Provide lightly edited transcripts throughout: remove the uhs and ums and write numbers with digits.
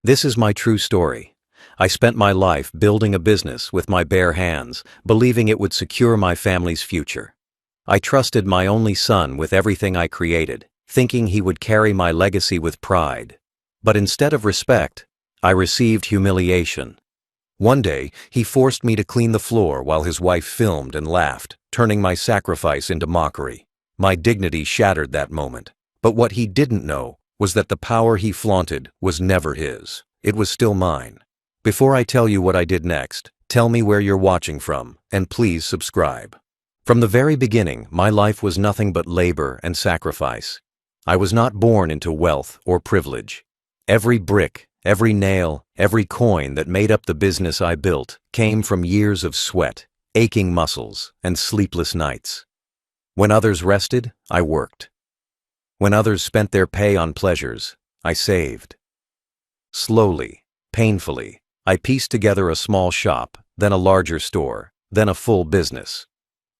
This is my true story. I spent my life building a business with my bare hands, believing it would secure my family's future. I trusted my only son with everything I created, thinking he would carry my legacy with pride. But instead of respect, I received humiliation. One day, he forced me to clean the floor while his wife filmed and laughed, turning my sacrifice into mockery. My dignity shattered that moment. But what he didn't know was that the power he flaunted was never his. It was still mine. Before I tell you what I did next, tell me where you're watching from, and please subscribe. From the very beginning, my life was nothing but labor and sacrifice. I was not born into wealth or privilege. Every brick, every nail, every coin that made up the business I built came from years of sweat, aching muscles, and sleepless nights. When others rested, I worked. When others spent their pay on pleasures, I saved. Slowly, painfully, I pieced together a small shop, then a larger store, then a full business.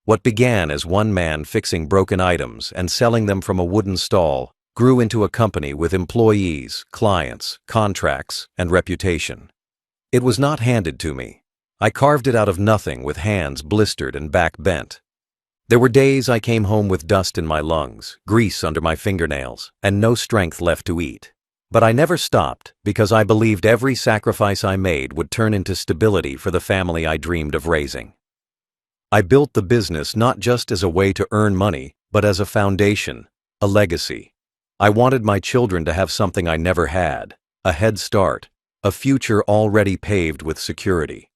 What began as one man fixing broken items and selling them from a wooden stall grew into a company with employees, clients, contracts, and reputation. It was not handed to me. I carved it out of nothing with hands blistered and back bent. There were days I came home with dust in my lungs, grease under my fingernails, and no strength left to eat. But I never stopped because I believed every sacrifice I made would turn into stability for the family I dreamed of raising. I built the business not just as a way to earn money, but as a foundation, a legacy. I wanted my children to have something I never had, a head start, a future already paved with security.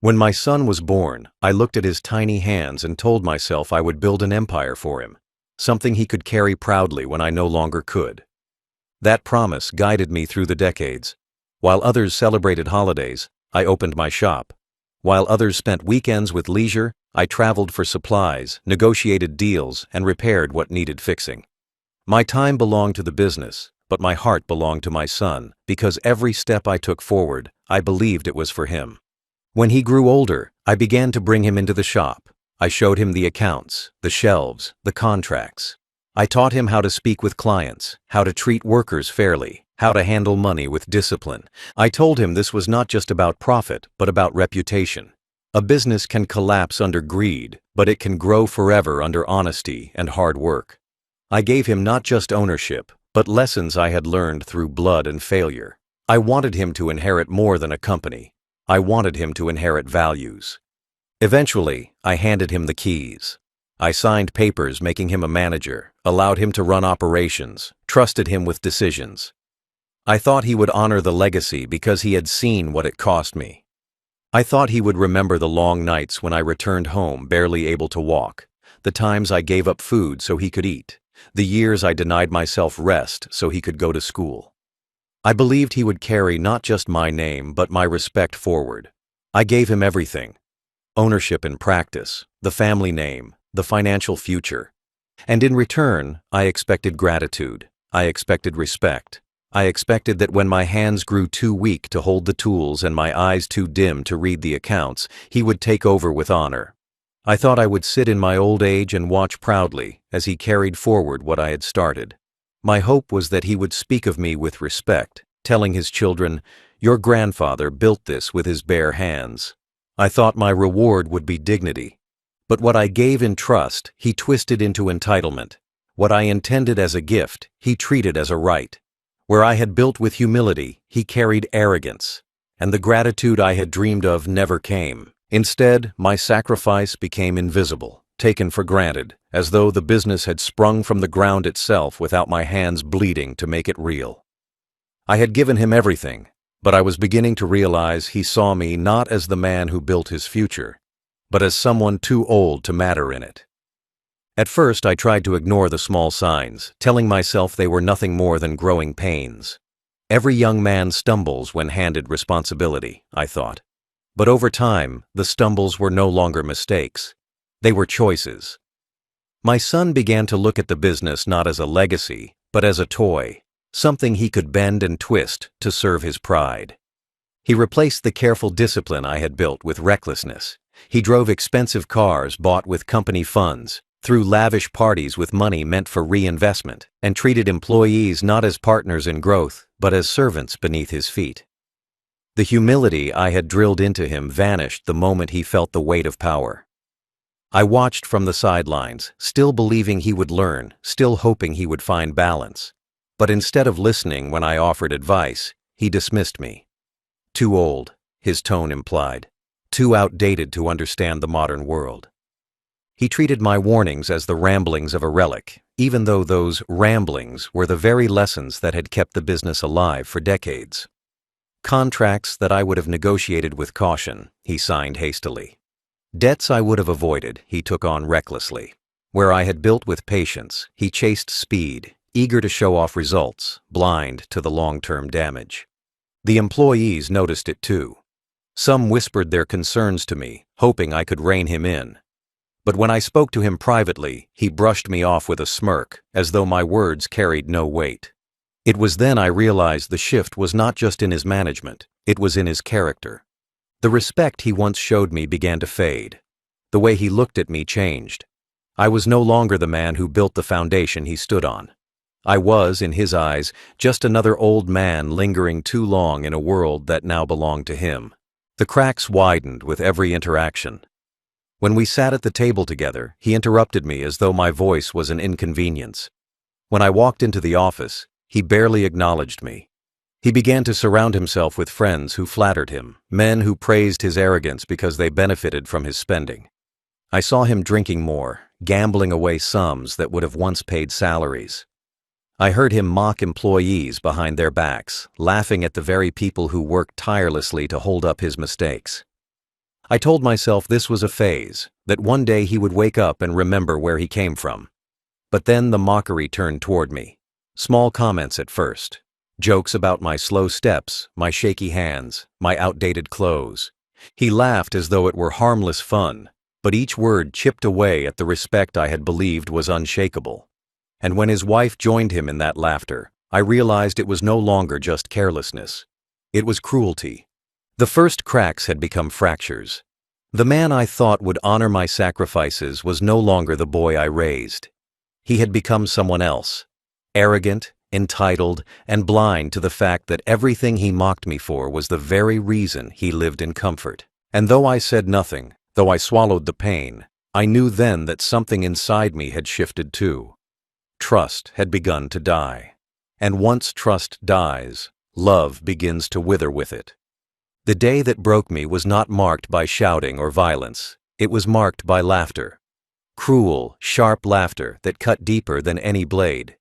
When my son was born, I looked at his tiny hands and told myself I would build an empire for him, something he could carry proudly when I no longer could. That promise guided me through the decades. While others celebrated holidays, I opened my shop. While others spent weekends with leisure, I traveled for supplies, negotiated deals, and repaired what needed fixing. My time belonged to the business, but my heart belonged to my son, because every step I took forward, I believed it was for him. When he grew older, I began to bring him into the shop. I showed him the accounts, the shelves, the contracts. I taught him how to speak with clients, how to treat workers fairly, how to handle money with discipline. I told him this was not just about profit, but about reputation. A business can collapse under greed, but it can grow forever under honesty and hard work. I gave him not just ownership, but lessons I had learned through blood and failure. I wanted him to inherit more than a company. I wanted him to inherit values. Eventually, I handed him the keys. I signed papers making him a manager, allowed him to run operations, trusted him with decisions. I thought he would honor the legacy because he had seen what it cost me. I thought he would remember the long nights when I returned home barely able to walk, the times I gave up food so he could eat, the years I denied myself rest so he could go to school. I believed he would carry not just my name but my respect forward. I gave him everything: ownership in practice, the family name, the financial future. And in return, I expected gratitude. I expected respect. I expected that when my hands grew too weak to hold the tools and my eyes too dim to read the accounts, he would take over with honor. I thought I would sit in my old age and watch proudly as he carried forward what I had started. My hope was that he would speak of me with respect, telling his children, "Your grandfather built this with his bare hands." I thought my reward would be dignity. But what I gave in trust, he twisted into entitlement. What I intended as a gift, he treated as a right. Where I had built with humility, he carried arrogance. And the gratitude I had dreamed of never came. Instead, my sacrifice became invisible, taken for granted, as though the business had sprung from the ground itself without my hands bleeding to make it real. I had given him everything, but I was beginning to realize he saw me not as the man who built his future, but as someone too old to matter in it. At first, I tried to ignore the small signs, telling myself they were nothing more than growing pains. Every young man stumbles when handed responsibility, I thought. But over time, the stumbles were no longer mistakes. They were choices. My son began to look at the business not as a legacy, but as a toy, something he could bend and twist to serve his pride. He replaced the careful discipline I had built with recklessness. He drove expensive cars bought with company funds, threw lavish parties with money meant for reinvestment, and treated employees not as partners in growth, but as servants beneath his feet. The humility I had drilled into him vanished the moment he felt the weight of power. I watched from the sidelines, still believing he would learn, still hoping he would find balance. But instead of listening when I offered advice, he dismissed me. Too old, his tone implied. Too outdated to understand the modern world. He treated my warnings as the ramblings of a relic, even though those ramblings were the very lessons that had kept the business alive for decades. Contracts that I would have negotiated with caution, he signed hastily. Debts I would have avoided, he took on recklessly. Where I had built with patience, he chased speed, eager to show off results, blind to the long-term damage. The employees noticed it too. Some whispered their concerns to me, hoping I could rein him in. But when I spoke to him privately, he brushed me off with a smirk, as though my words carried no weight. It was then I realized the shift was not just in his management, it was in his character. The respect he once showed me began to fade. The way he looked at me changed. I was no longer the man who built the foundation he stood on. I was, in his eyes, just another old man lingering too long in a world that now belonged to him. The cracks widened with every interaction. When we sat at the table together, he interrupted me as though my voice was an inconvenience. When I walked into the office, he barely acknowledged me. He began to surround himself with friends who flattered him, men who praised his arrogance because they benefited from his spending. I saw him drinking more, gambling away sums that would have once paid salaries. I heard him mock employees behind their backs, laughing at the very people who worked tirelessly to hold up his mistakes. I told myself this was a phase, that one day he would wake up and remember where he came from. But then the mockery turned toward me. Small comments at first. Jokes about my slow steps, my shaky hands, my outdated clothes. He laughed as though it were harmless fun, but each word chipped away at the respect I had believed was unshakable. And when his wife joined him in that laughter, I realized it was no longer just carelessness. It was cruelty. The first cracks had become fractures. The man I thought would honor my sacrifices was no longer the boy I raised. He had become someone else, arrogant, entitled, and blind to the fact that everything he mocked me for was the very reason he lived in comfort. And though I said nothing, though I swallowed the pain, I knew then that something inside me had shifted too. Trust had begun to die. And once trust dies, love begins to wither with it. The day that broke me was not marked by shouting or violence. It was marked by laughter. Cruel, sharp laughter that cut deeper than any blade.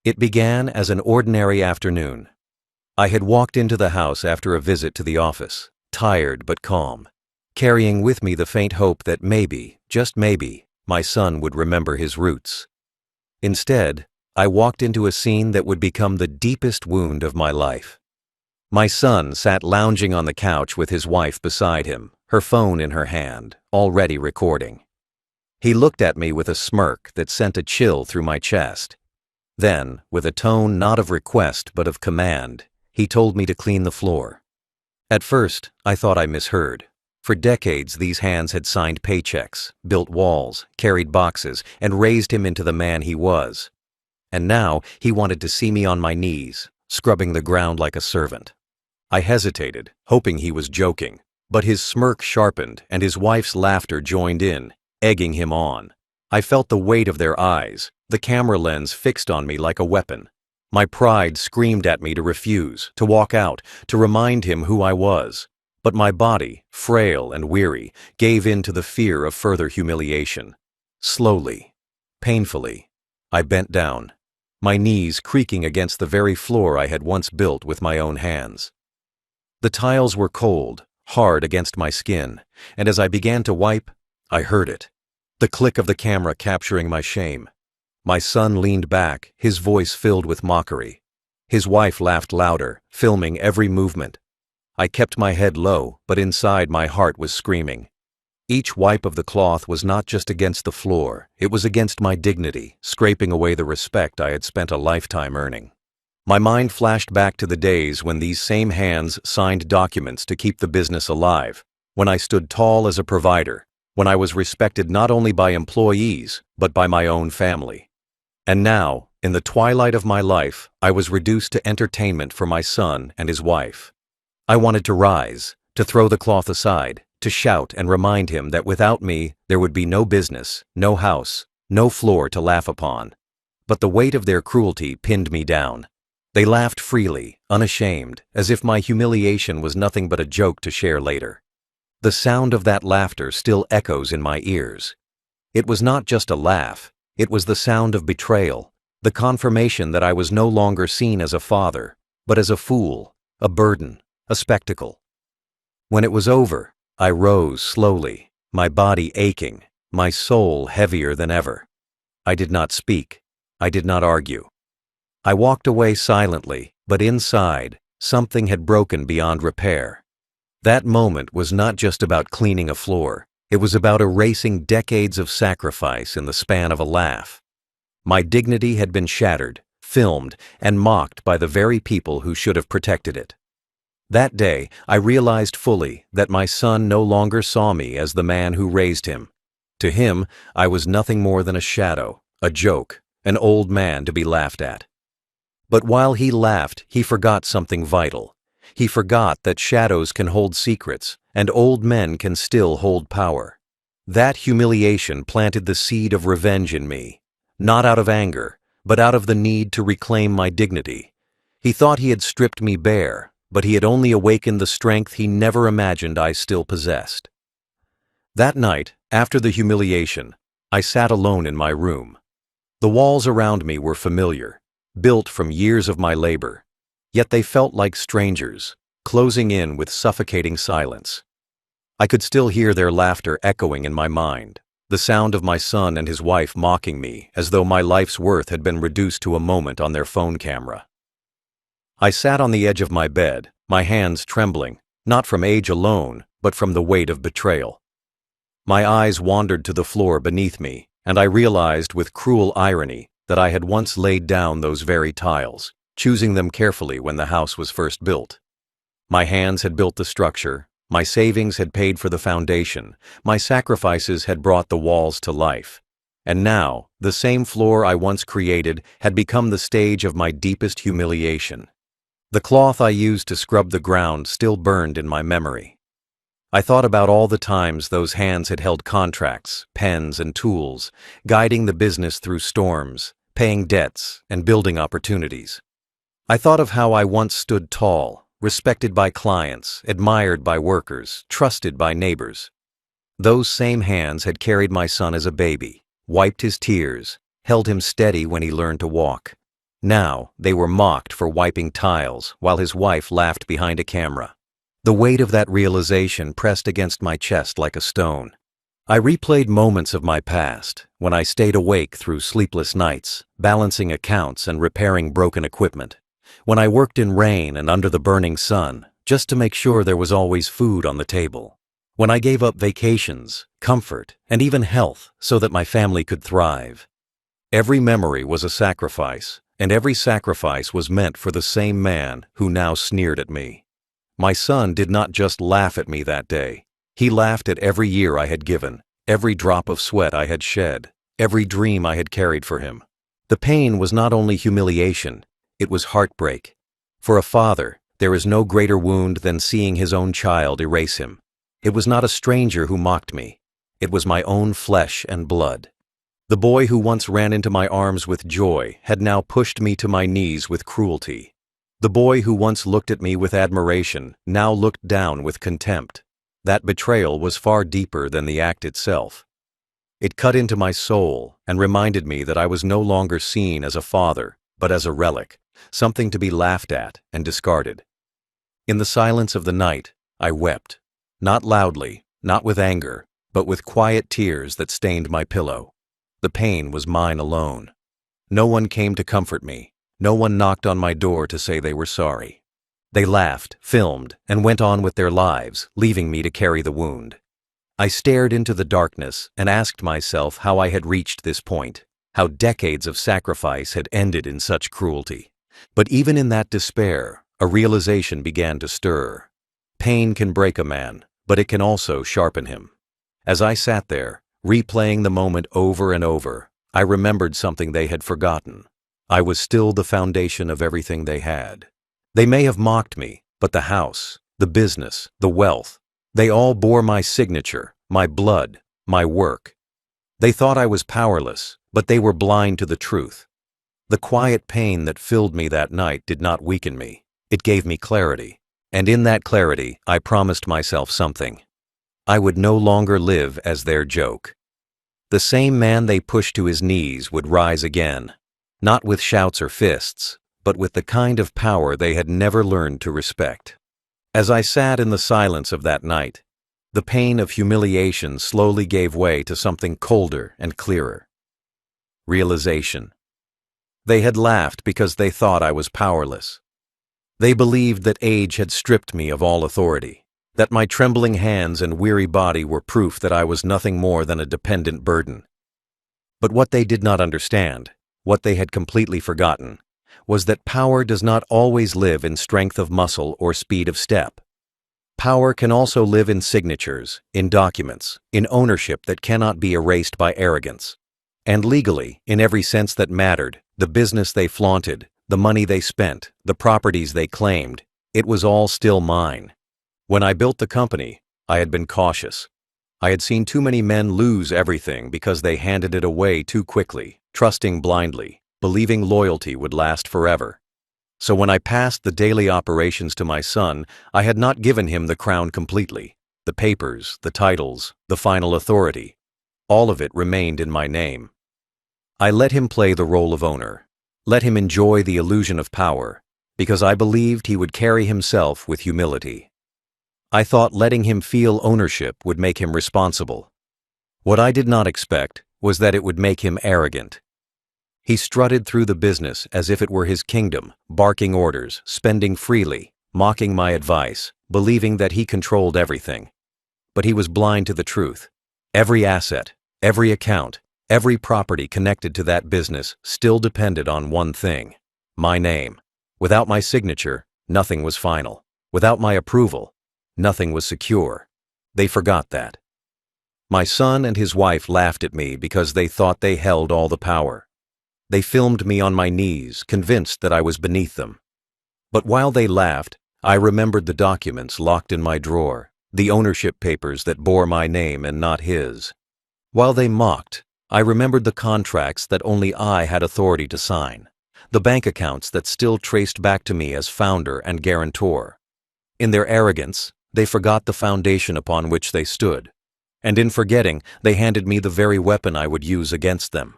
It began as an ordinary afternoon. I had walked into the house after a visit to the office, tired but calm, carrying with me the faint hope that maybe, just maybe, my son would remember his roots. Instead, I walked into a scene that would become the deepest wound of my life. My son sat lounging on the couch with his wife beside him, her phone in her hand, already recording. He looked at me with a smirk that sent a chill through my chest. Then, with a tone not of request but of command, he told me to clean the floor. At first, I thought I misheard. For decades, these hands had signed paychecks, built walls, carried boxes, and raised him into the man he was. And now, he wanted to see me on my knees, scrubbing the ground like a servant. I hesitated, hoping he was joking, but his smirk sharpened and his wife's laughter joined in, egging him on. I felt the weight of their eyes, the camera lens fixed on me like a weapon. My pride screamed at me to refuse, to walk out, to remind him who I was. But my body, frail and weary, gave in to the fear of further humiliation. Slowly, painfully, I bent down, my knees creaking against the very floor I had once built with my own hands. The tiles were cold, hard against my skin, and as I began to wipe, I heard it. The click of the camera capturing my shame. My son leaned back, his voice filled with mockery. His wife laughed louder, filming every movement. I kept my head low, but inside my heart was screaming. Each wipe of the cloth was not just against the floor, it was against my dignity, scraping away the respect I had spent a lifetime earning. My mind flashed back to the days when these same hands signed documents to keep the business alive, when I stood tall as a provider, when I was respected not only by employees, but by my own family. And now, In the twilight of my life, I was reduced to entertainment for my son and his wife. I wanted to rise, to throw the cloth aside, to shout and remind him that without me, there would be no business, no house, no floor to laugh upon. But the weight of their cruelty pinned me down. They laughed freely, unashamed, as if my humiliation was nothing but a joke to share later. The sound of that laughter still echoes in my ears. It was not just a laugh, it was the sound of betrayal, the confirmation that I was no longer seen as a father, but as a fool, a burden, a spectacle. When it was over, I rose slowly, my body aching, my soul heavier than ever. I did not speak. I did not argue. I walked away silently, but inside, something had broken beyond repair. That moment was not just about cleaning a floor. It was about erasing decades of sacrifice in the span of a laugh. My dignity had been shattered, filmed, and mocked by the very people who should have protected it. That day, I realized fully that my son no longer saw me as the man who raised him. To him, I was nothing more than a shadow, a joke, an old man to be laughed at. But while he laughed, he forgot something vital. He forgot that shadows can hold secrets, and old men can still hold power. That humiliation planted the seed of revenge in me, not out of anger, but out of the need to reclaim my dignity. He thought he had stripped me bare, but he had only awakened the strength he never imagined I still possessed. That night, after the humiliation, I sat alone in my room. The walls around me were familiar, built from years of my labor, yet they felt like strangers, closing in with suffocating silence. I could still hear their laughter echoing in my mind, the sound of my son and his wife mocking me as though my life's worth had been reduced to a moment on their phone camera. I sat on the edge of my bed, my hands trembling, not from age alone, but from the weight of betrayal. My eyes wandered to the floor beneath me, and I realized with cruel irony that I had once laid down those very tiles, choosing them carefully when the house was first built. My hands had built the structure, my savings had paid for the foundation, my sacrifices had brought the walls to life. And now, the same floor I once created had become the stage of my deepest humiliation. The cloth I used to scrub the ground still burned in my memory. I thought about all the times those hands had held contracts, pens, and tools, guiding the business through storms, paying debts, and building opportunities. I thought of how I once stood tall, respected by clients, admired by workers, trusted by neighbors. Those same hands had carried my son as a baby, wiped his tears, held him steady when he learned to walk. Now, they were mocked for wiping tiles while his wife laughed behind a camera. The weight of that realization pressed against my chest like a stone. I replayed moments of my past, when I stayed awake through sleepless nights, balancing accounts and repairing broken equipment. When I worked in rain and under the burning sun, just to make sure there was always food on the table. When I gave up vacations, comfort, and even health so that my family could thrive. Every memory was a sacrifice, and every sacrifice was meant for the same man who now sneered at me. My son did not just laugh at me that day. He laughed at every year I had given, every drop of sweat I had shed, every dream I had carried for him. The pain was not only humiliation, it was heartbreak. For a father, there is no greater wound than seeing his own child erase him. It was not a stranger who mocked me. It was my own flesh and blood. The boy who once ran into my arms with joy had now pushed me to my knees with cruelty. The boy who once looked at me with admiration now looked down with contempt. That betrayal was far deeper than the act itself. It cut into my soul and reminded me that I was no longer seen as a father, but as a relic, something to be laughed at and discarded. In the silence of the night, I wept, not loudly, not with anger, but with quiet tears that stained my pillow. The pain was mine alone. No one came to comfort me. No one knocked on my door to say they were sorry. They laughed, filmed, and went on with their lives, leaving me to carry the wound. I stared into the darkness and asked myself how I had reached this point, how decades of sacrifice had ended in such cruelty. But even in that despair, a realization began to stir. Pain can break a man, but it can also sharpen him. As I sat there, replaying the moment over and over, I remembered something they had forgotten. I was still the foundation of everything they had. They may have mocked me, but the house, the business, the wealth, they all bore my signature, my blood, my work. They thought I was powerless, but they were blind to the truth. The quiet pain that filled me that night did not weaken me. It gave me clarity. And in that clarity, I promised myself something. I would no longer live as their joke. The same man they pushed to his knees would rise again, not with shouts or fists, but with the kind of power they had never learned to respect. As I sat in the silence of that night, the pain of humiliation slowly gave way to something colder and clearer. Realization. They had laughed because they thought I was powerless. They believed that age had stripped me of all authority, that my trembling hands and weary body were proof that I was nothing more than a dependent burden. But what they did not understand, what they had completely forgotten, was that power does not always live in strength of muscle or speed of step. Power can also live in signatures, in documents, in ownership that cannot be erased by arrogance. And legally, in every sense that mattered, the business they flaunted, the money they spent, the properties they claimed, it was all still mine. When I built the company, I had been cautious. I had seen too many men lose everything because they handed it away too quickly, trusting blindly, believing loyalty would last forever. So when I passed the daily operations to my son, I had not given him the crown completely. The papers, the titles, the final authority, all of it remained in my name. I let him play the role of owner, let him enjoy the illusion of power, because I believed he would carry himself with humility. I thought letting him feel ownership would make him responsible. What I did not expect was that it would make him arrogant. He strutted through the business as if it were his kingdom, barking orders, spending freely, mocking my advice, believing that he controlled everything. But he was blind to the truth. Every asset, every account, every property connected to that business still depended on one thing: my name. Without my signature, nothing was final. Without my approval, nothing was secure. They forgot that. My son and his wife laughed at me because they thought they held all the power. They filmed me on my knees, convinced that I was beneath them. But while they laughed, I remembered the documents locked in my drawer, the ownership papers that bore my name and not his. While they mocked, I remembered the contracts that only I had authority to sign, the bank accounts that still traced back to me as founder and guarantor. In their arrogance, they forgot the foundation upon which they stood, and in forgetting, they handed me the very weapon I would use against them.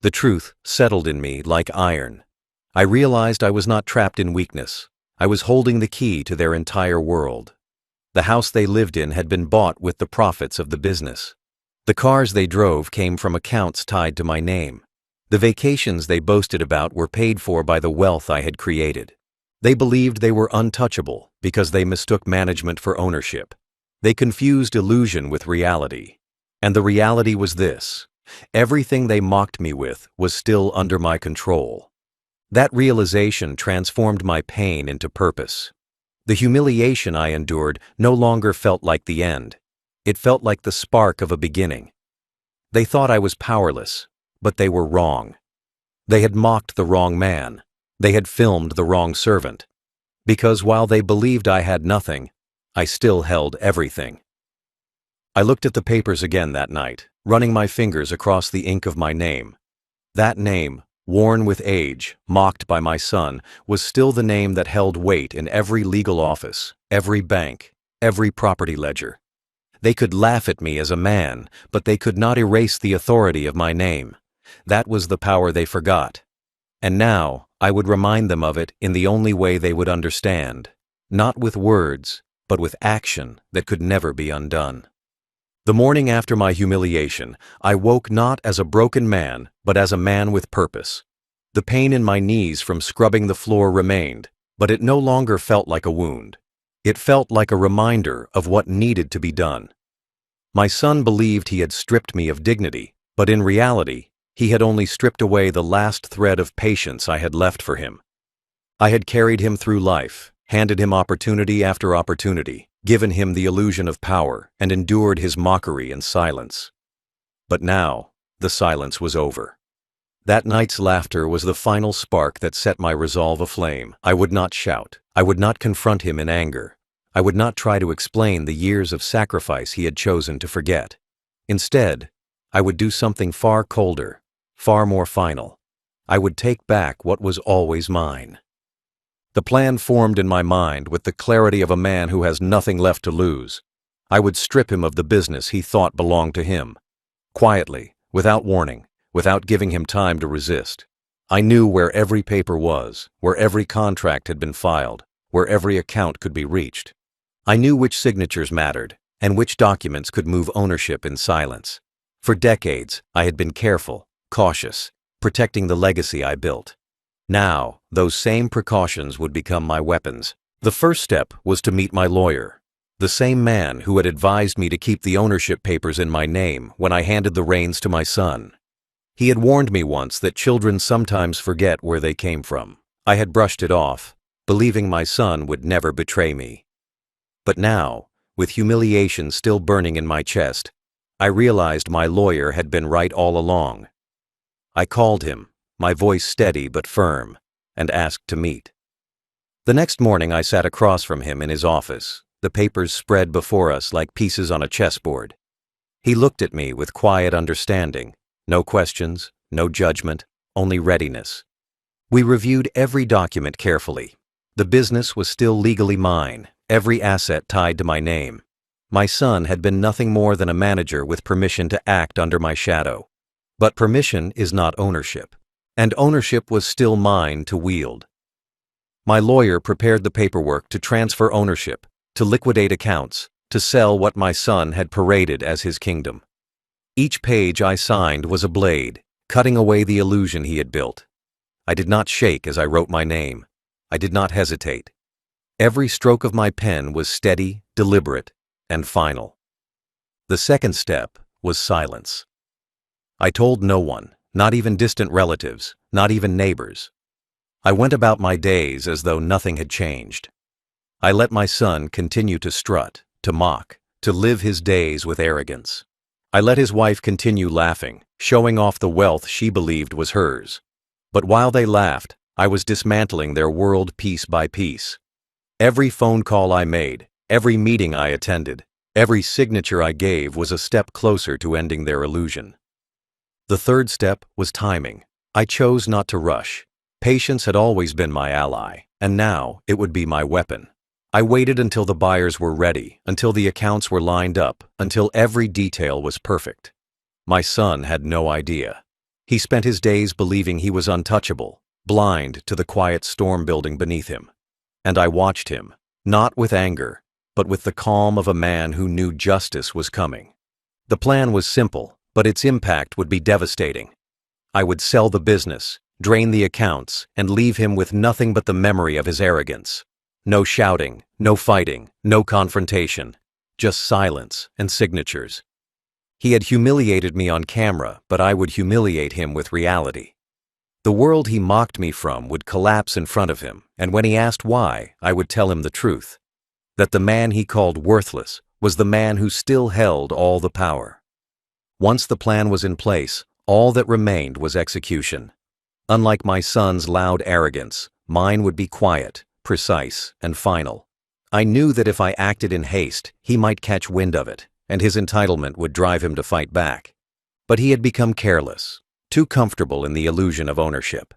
The truth settled in me like iron. I realized I was not trapped in weakness. I was holding the key to their entire world. The house they lived in had been bought with the profits of the business. The cars they drove came from accounts tied to my name. The vacations they boasted about were paid for by the wealth I had created. They believed they were untouchable because they mistook management for ownership. They confused illusion with reality. And the reality was this: everything they mocked me with was still under my control. That realization transformed my pain into purpose. The humiliation I endured no longer felt like the end. It felt like the spark of a beginning. They thought I was powerless, but they were wrong. They had mocked the wrong man. They had filmed the wrong servant. Because while they believed I had nothing, I still held everything. I looked at the papers again that night, running my fingers across the ink of my name. That name, worn with age, mocked by my son, was still the name that held weight in every legal office, every bank, every property ledger. They could laugh at me as a man, but they could not erase the authority of my name. That was the power they forgot. And now, I would remind them of it in the only way they would understand, not with words, but with action that could never be undone. The morning after my humiliation, I woke not as a broken man, but as a man with purpose. The pain in my knees from scrubbing the floor remained, but it no longer felt like a wound. It felt like a reminder of what needed to be done. My son believed he had stripped me of dignity, but in reality, he had only stripped away the last thread of patience I had left for him. I had carried him through life, handed him opportunity after opportunity, given him the illusion of power, and endured his mockery in silence. But now, the silence was over. That night's laughter was the final spark that set my resolve aflame. I would not shout. I would not confront him in anger. I would not try to explain the years of sacrifice he had chosen to forget. Instead, I would do something far colder, far more final. I would take back what was always mine. The plan formed in my mind with the clarity of a man who has nothing left to lose. I would strip him of the business he thought belonged to him. Quietly, without warning, without giving him time to resist. I knew where every paper was, where every contract had been filed, where every account could be reached. I knew which signatures mattered, and which documents could move ownership in silence. For decades, I had been careful, cautious, protecting the legacy I built. Now, those same precautions would become my weapons. The first step was to meet my lawyer, the same man who had advised me to keep the ownership papers in my name when I handed the reins to my son. He had warned me once that children sometimes forget where they came from. I had brushed it off, believing my son would never betray me. But now, with humiliation still burning in my chest, I realized my lawyer had been right all along. I called him, my voice steady but firm, and asked to meet. The next morning I sat across from him in his office, the papers spread before us like pieces on a chessboard. He looked at me with quiet understanding, no questions, no judgment, only readiness. We reviewed every document carefully. The business was still legally mine, every asset tied to my name. My son had been nothing more than a manager with permission to act under my shadow. But permission is not ownership, and ownership was still mine to wield. My lawyer prepared the paperwork to transfer ownership, to liquidate accounts, to sell what my son had paraded as his kingdom. Each page I signed was a blade, cutting away the illusion he had built. I did not shake as I wrote my name. I did not hesitate. Every stroke of my pen was steady, deliberate, and final. The second step was silence. I told no one, not even distant relatives, not even neighbors. I went about my days as though nothing had changed. I let my son continue to strut, to mock, to live his days with arrogance. I let his wife continue laughing, showing off the wealth she believed was hers. But while they laughed, I was dismantling their world piece by piece. Every phone call I made, every meeting I attended, every signature I gave was a step closer to ending their illusion. The third step was timing. I chose not to rush. Patience had always been my ally, and now it would be my weapon. I waited until the buyers were ready, until the accounts were lined up, until every detail was perfect. My son had no idea. He spent his days believing he was untouchable, blind to the quiet storm building beneath him. And I watched him, not with anger, but with the calm of a man who knew justice was coming. The plan was simple, but its impact would be devastating. I would sell the business, drain the accounts, and leave him with nothing but the memory of his arrogance. No shouting, no fighting, no confrontation, just silence and signatures. He had humiliated me on camera, but I would humiliate him with reality. The world he mocked me from would collapse in front of him, and when he asked why, I would tell him the truth. That the man he called worthless was the man who still held all the power. Once the plan was in place, all that remained was execution. Unlike my son's loud arrogance, mine would be quiet, precise, and final. I knew that if I acted in haste, he might catch wind of it, and his entitlement would drive him to fight back. But he had become careless, too comfortable in the illusion of ownership.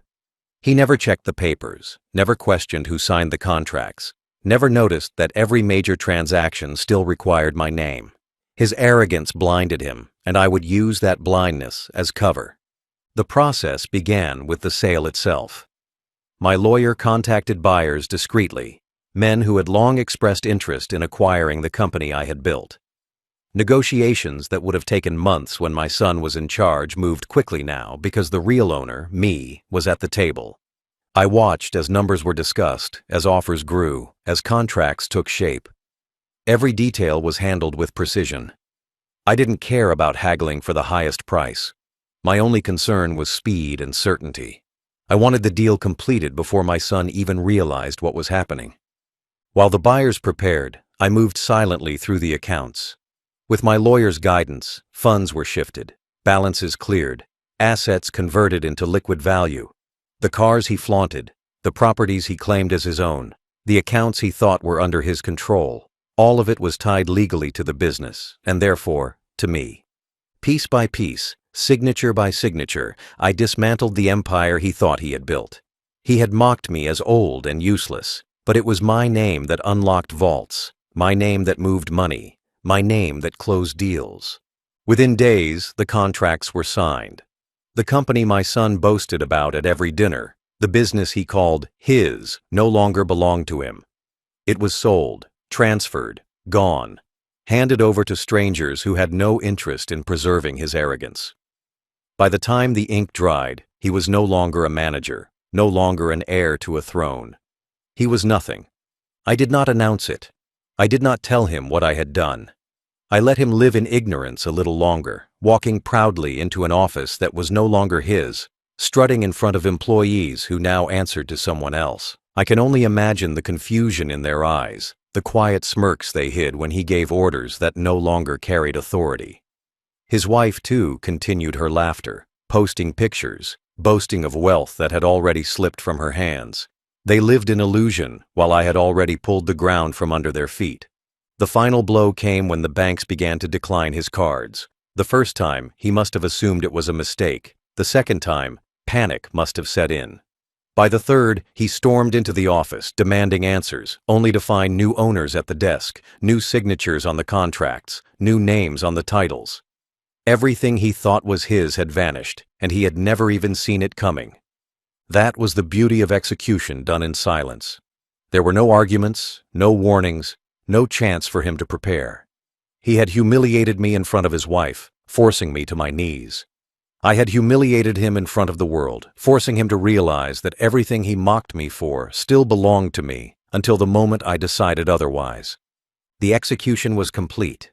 He never checked the papers, never questioned who signed the contracts, never noticed that every major transaction still required my name. His arrogance blinded him, and I would use that blindness as cover. The process began with the sale itself. My lawyer contacted buyers discreetly, men who had long expressed interest in acquiring the company I had built. Negotiations that would have taken months when my son was in charge moved quickly now because the real owner, me, was at the table. I watched as numbers were discussed, as offers grew, as contracts took shape. Every detail was handled with precision. I didn't care about haggling for the highest price. My only concern was speed and certainty. I wanted the deal completed before my son even realized what was happening. While the buyers prepared, I moved silently through the accounts. With my lawyer's guidance, funds were shifted, balances cleared, assets converted into liquid value. The cars he flaunted, the properties he claimed as his own, the accounts he thought were under his control, all of it was tied legally to the business, and therefore, to me. Piece by piece, signature by signature, I dismantled the empire he thought he had built. He had mocked me as old and useless, but it was my name that unlocked vaults, my name that moved money, my name that closed deals. Within days, the contracts were signed. The company my son boasted about at every dinner, the business he called his, no longer belonged to him. It was sold, transferred, gone, handed over to strangers who had no interest in preserving his arrogance. By the time the ink dried, he was no longer a manager, no longer an heir to a throne. He was nothing. I did not announce it. I did not tell him what I had done. I let him live in ignorance a little longer, walking proudly into an office that was no longer his, strutting in front of employees who now answered to someone else. I can only imagine the confusion in their eyes, the quiet smirks they hid when he gave orders that no longer carried authority. His wife, too, continued her laughter, posting pictures, boasting of wealth that had already slipped from her hands. They lived in illusion, while I had already pulled the ground from under their feet. The final blow came when the banks began to decline his cards. The first time, he must have assumed it was a mistake. The second time, panic must have set in. By the third, he stormed into the office, demanding answers, only to find new owners at the desk, new signatures on the contracts, new names on the titles. Everything he thought was his had vanished, and he had never even seen it coming. That was the beauty of execution done in silence. There were no arguments, no warnings, no chance for him to prepare. He had humiliated me in front of his wife, forcing me to my knees. I had humiliated him in front of the world, forcing him to realize that everything he mocked me for still belonged to me until the moment I decided otherwise. The execution was complete.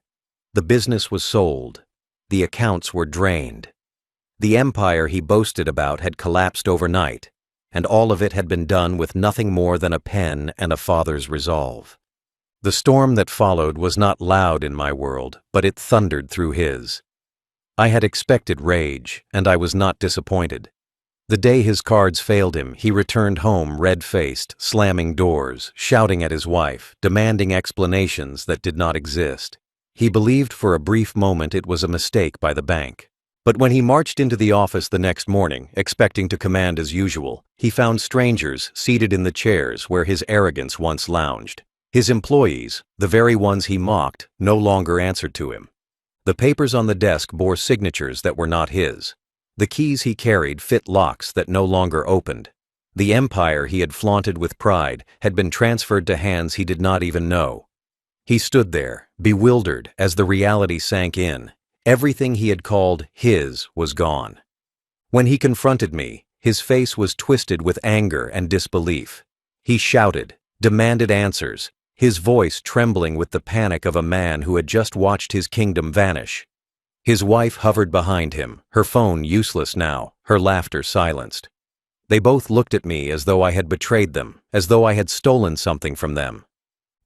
The business was sold. The accounts were drained. The empire he boasted about had collapsed overnight, and all of it had been done with nothing more than a pen and a father's resolve. The storm that followed was not loud in my world, but it thundered through his. I had expected rage, and I was not disappointed. The day his cards failed him, he returned home red-faced, slamming doors, shouting at his wife, demanding explanations that did not exist. He believed for a brief moment it was a mistake by the bank. But when he marched into the office the next morning, expecting to command as usual, he found strangers seated in the chairs where his arrogance once lounged. His employees, the very ones he mocked, no longer answered to him. The papers on the desk bore signatures that were not his. The keys he carried fit locks that no longer opened. The empire he had flaunted with pride had been transferred to hands he did not even know. He stood there, bewildered as the reality sank in. Everything he had called his was gone. When he confronted me, his face was twisted with anger and disbelief. He shouted, demanded answers, his voice trembling with the panic of a man who had just watched his kingdom vanish. His wife hovered behind him, her phone useless now, her laughter silenced. They both looked at me as though I had betrayed them, as though I had stolen something from them.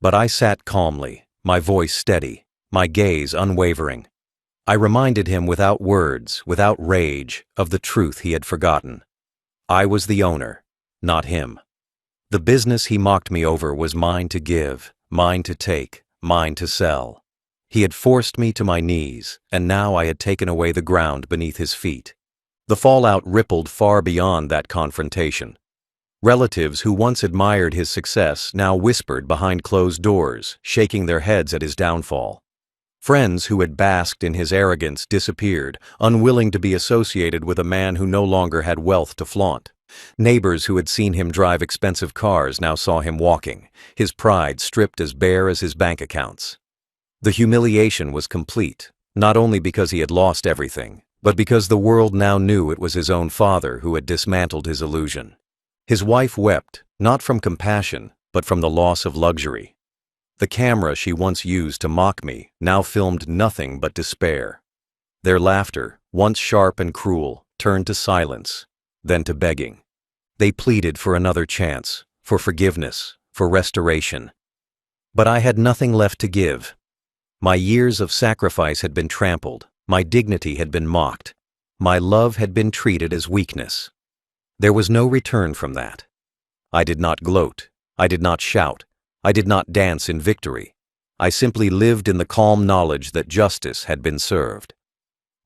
But I sat calmly, my voice steady, my gaze unwavering. I reminded him without words, without rage, of the truth he had forgotten. I was the owner, not him. The business he mocked me over was mine to give, mine to take, mine to sell. He had forced me to my knees, and now I had taken away the ground beneath his feet. The fallout rippled far beyond that confrontation. Relatives who once admired his success now whispered behind closed doors, shaking their heads at his downfall. Friends who had basked in his arrogance disappeared, unwilling to be associated with a man who no longer had wealth to flaunt. Neighbors who had seen him drive expensive cars now saw him walking, his pride stripped as bare as his bank accounts. The humiliation was complete, not only because he had lost everything, but because the world now knew it was his own father who had dismantled his illusion. His wife wept, not from compassion, but from the loss of luxury. The camera she once used to mock me now filmed nothing but despair. Their laughter, once sharp and cruel, turned to silence, then to begging. They pleaded for another chance, for forgiveness, for restoration. But I had nothing left to give. My years of sacrifice had been trampled, my dignity had been mocked. My love had been treated as weakness. There was no return from that. I did not gloat. I did not shout. I did not dance in victory. I simply lived in the calm knowledge that justice had been served.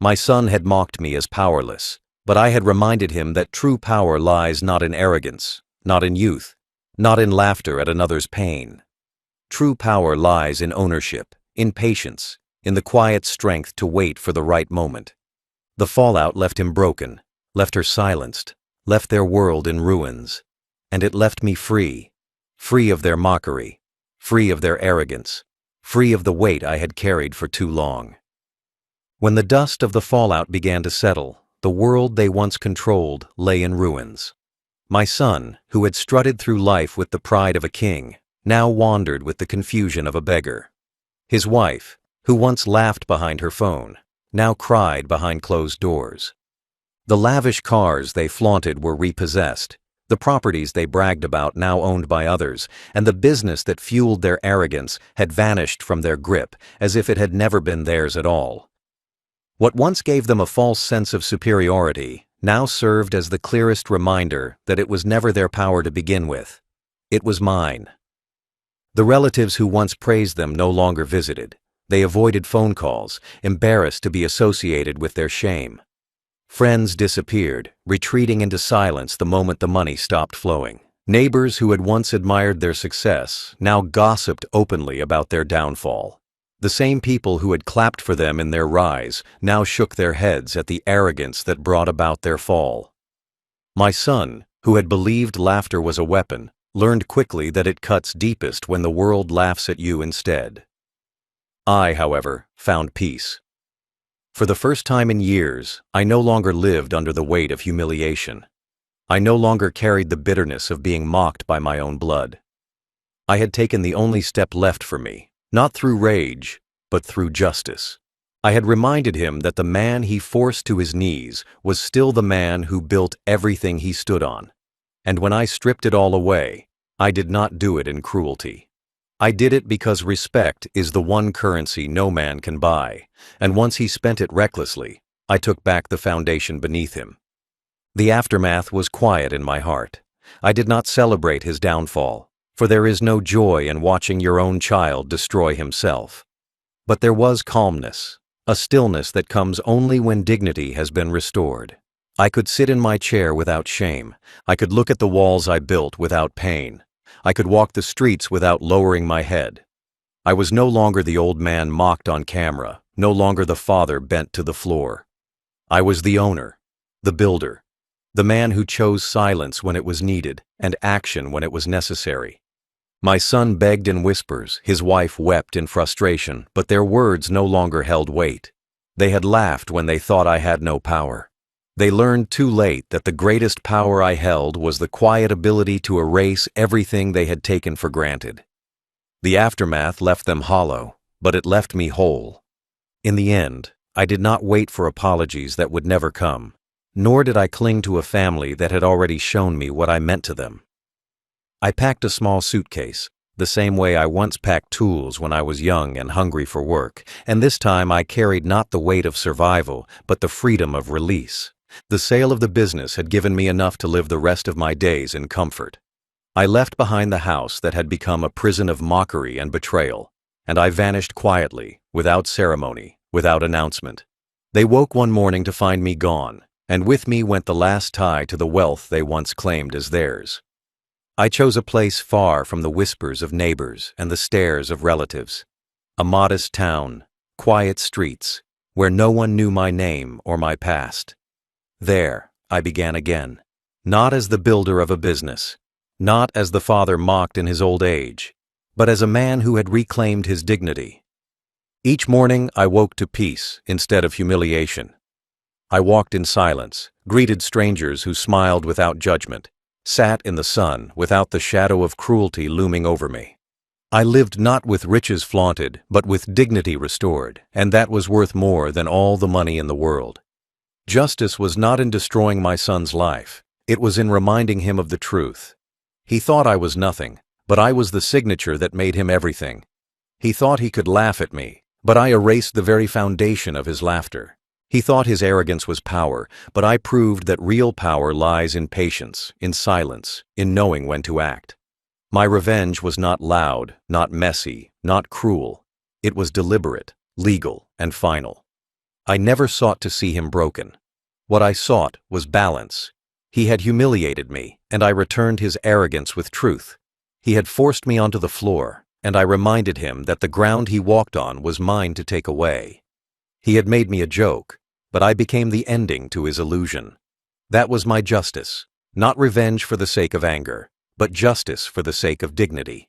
My son had mocked me as powerless, but I had reminded him that true power lies not in arrogance, not in youth, not in laughter at another's pain. True power lies in ownership, in patience, in the quiet strength to wait for the right moment. The fallout left him broken, left her silenced, left their world in ruins. And it left me free, free of their mockery, free of their arrogance, free of the weight I had carried for too long. When the dust of the fallout began to settle, the world they once controlled lay in ruins. My son, who had strutted through life with the pride of a king, now wandered with the confusion of a beggar. His wife, who once laughed behind her phone, now cried behind closed doors. The lavish cars they flaunted were repossessed, the properties they bragged about now owned by others, and the business that fueled their arrogance had vanished from their grip as if it had never been theirs at all. What once gave them a false sense of superiority now served as the clearest reminder that it was never their power to begin with. It was mine. The relatives who once praised them no longer visited. They avoided phone calls, embarrassed to be associated with their shame. Friends disappeared, retreating into silence the moment the money stopped flowing. Neighbors who had once admired their success now gossiped openly about their downfall. The same people who had clapped for them in their rise now shook their heads at the arrogance that brought about their fall. My son, who had believed laughter was a weapon, learned quickly that it cuts deepest when the world laughs at you instead. I, however, found peace. For the first time in years, I no longer lived under the weight of humiliation. I no longer carried the bitterness of being mocked by my own blood. I had taken the only step left for me, not through rage, but through justice. I had reminded him that the man he forced to his knees was still the man who built everything he stood on. And when I stripped it all away, I did not do it in cruelty. I did it because respect is the one currency no man can buy, and once he spent it recklessly, I took back the foundation beneath him. The aftermath was quiet in my heart. I did not celebrate his downfall, for there is no joy in watching your own child destroy himself. But there was calmness, a stillness that comes only when dignity has been restored. I could sit in my chair without shame. I could look at the walls I built without pain. I could walk the streets without lowering my head. I was no longer the old man mocked on camera, no longer the father bent to the floor. I was the owner, the builder, the man who chose silence when it was needed and action when it was necessary. My son begged in whispers, his wife wept in frustration, but their words no longer held weight. They had laughed when they thought I had no power. They learned too late that the greatest power I held was the quiet ability to erase everything they had taken for granted. The aftermath left them hollow, but it left me whole. In the end, I did not wait for apologies that would never come, nor did I cling to a family that had already shown me what I meant to them. I packed a small suitcase, the same way I once packed tools when I was young and hungry for work, and this time I carried not the weight of survival, but the freedom of release. The sale of the business had given me enough to live the rest of my days in comfort. I left behind the house that had become a prison of mockery and betrayal, and I vanished quietly, without ceremony, without announcement. They woke one morning to find me gone, and with me went the last tie to the wealth they once claimed as theirs. I chose a place far from the whispers of neighbors and the stares of relatives. A modest town, quiet streets, where no one knew my name or my past. There, I began again, not as the builder of a business, not as the father mocked in his old age, but as a man who had reclaimed his dignity. Each morning I woke to peace instead of humiliation. I walked in silence, greeted strangers who smiled without judgment, sat in the sun without the shadow of cruelty looming over me. I lived not with riches flaunted, but with dignity restored, and that was worth more than all the money in the world. Justice was not in destroying my son's life, it was in reminding him of the truth. He thought I was nothing, but I was the signature that made him everything. He thought he could laugh at me, but I erased the very foundation of his laughter. He thought his arrogance was power, but I proved that real power lies in patience, in silence, in knowing when to act. My revenge was not loud, not messy, not cruel. It was deliberate, legal, and final. I never sought to see him broken. What I sought was balance. He had humiliated me, and I returned his arrogance with truth. He had forced me onto the floor, and I reminded him that the ground he walked on was mine to take away. He had made me a joke, but I became the ending to his illusion. That was my justice, not revenge for the sake of anger, but justice for the sake of dignity.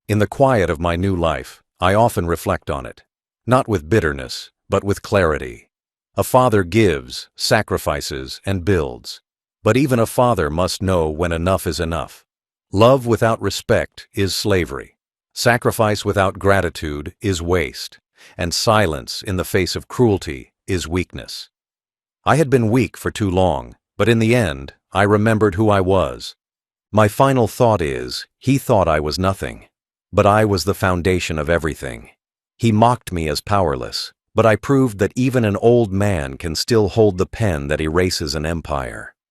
In the quiet of my new life, I often reflect on it, not with bitterness, but with clarity. A father gives, sacrifices, and builds, but even a father must know when enough is enough. Love without respect is slavery. Sacrifice without gratitude is waste, and silence in the face of cruelty is weakness. I had been weak for too long, but in the end, I remembered who I was. My final thought is, he thought I was nothing, but I was the foundation of everything. He mocked me as powerless, but I proved that even an old man can still hold the pen that erases an empire.